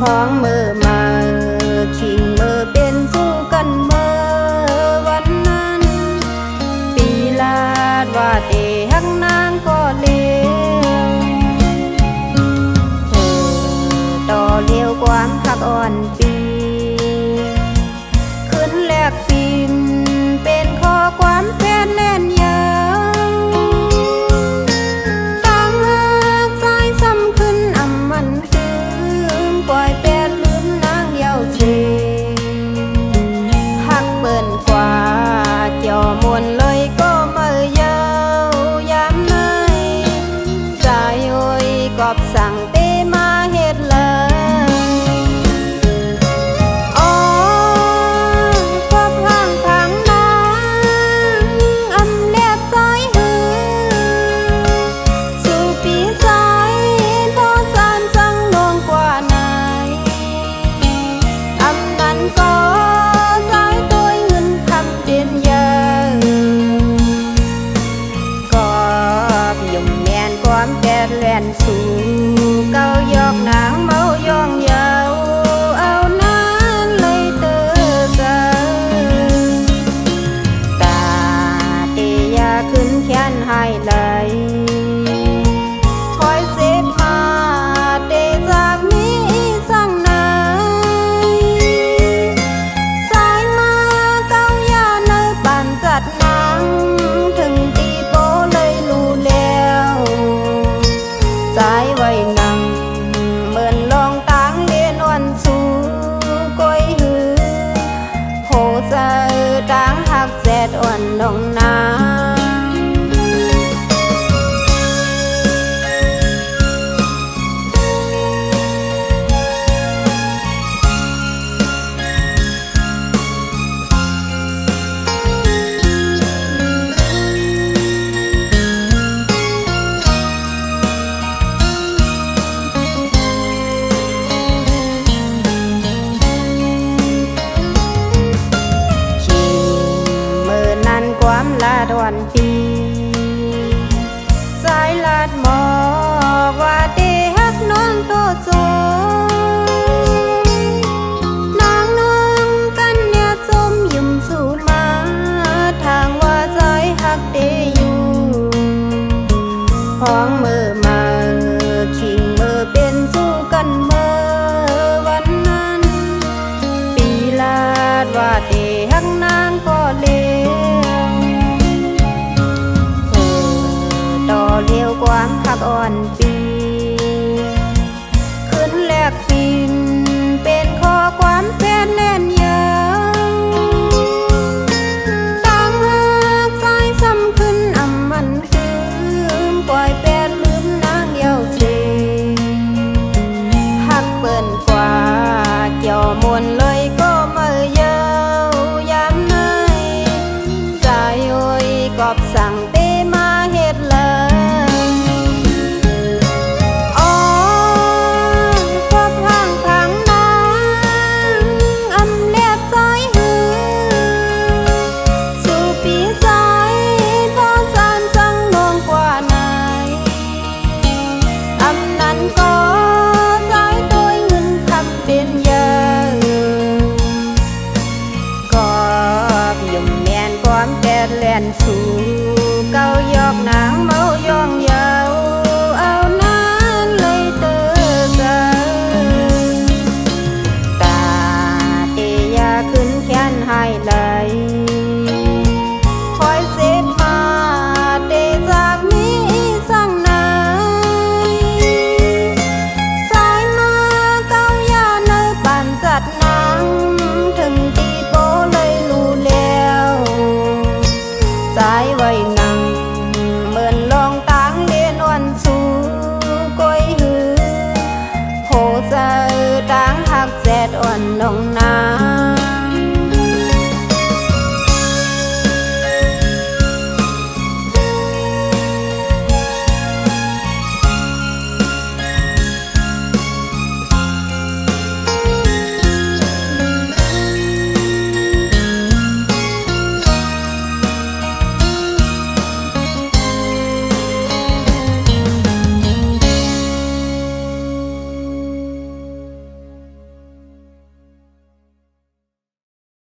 ของมือมาขิงมือเป็นสู้กันเมื่อวันนั้นปีลาดว่าเตหักนางก็เลวต่อเลี้ยวความหักอ่อนปีขึ้นแลกปินเป็นข้อความแฟนแล่นยาวตั้งหักใจซ้ำขึ้นอ่ำมันคืนปล่อยแปดลืมนางเยาเชหักเบิ่นกว่าเกี่ยวมวนเลยก็เมื่อยาวยามไหนใจโอยกอบสั่งเตมาเฮ็ดเลยแล่นสู่เก้ายอกนางเมายองยาวเอานั้นเลยเตอเจอตาเตยาขึ้นแขนให้เลยคอยเสพมาเตจากนี้สั่งนายสายมาเก้ายาในบ้านจัดนางถึงตีโปเลยรู้แล้วสายไว้นั่งเหมือนลองตางเลียนวันสู่ก้อยหือโหใจตางหักแสดอ่อนดงนาความลาดวันปีสายลาดหมอกว่าเตหักน้องโตโจนางน้องกันเนี่ยจมยิ่มสู่มาทางว่าใจหักเตอยู่ของมือมาขิงมือเป็นสู้กันเมื่อวันนั้นปีลาดว่าเตหักนางก็เลเลี้ยวความหักอ่อนปีขึ้นแลกปินเป็นข้อความแฟนแล่นยาวตั้งหักใจซ้ำขึ้นอ่ำมันคืนปล่อยแปดลืมนางเยาเชหักเปิ่นกว่า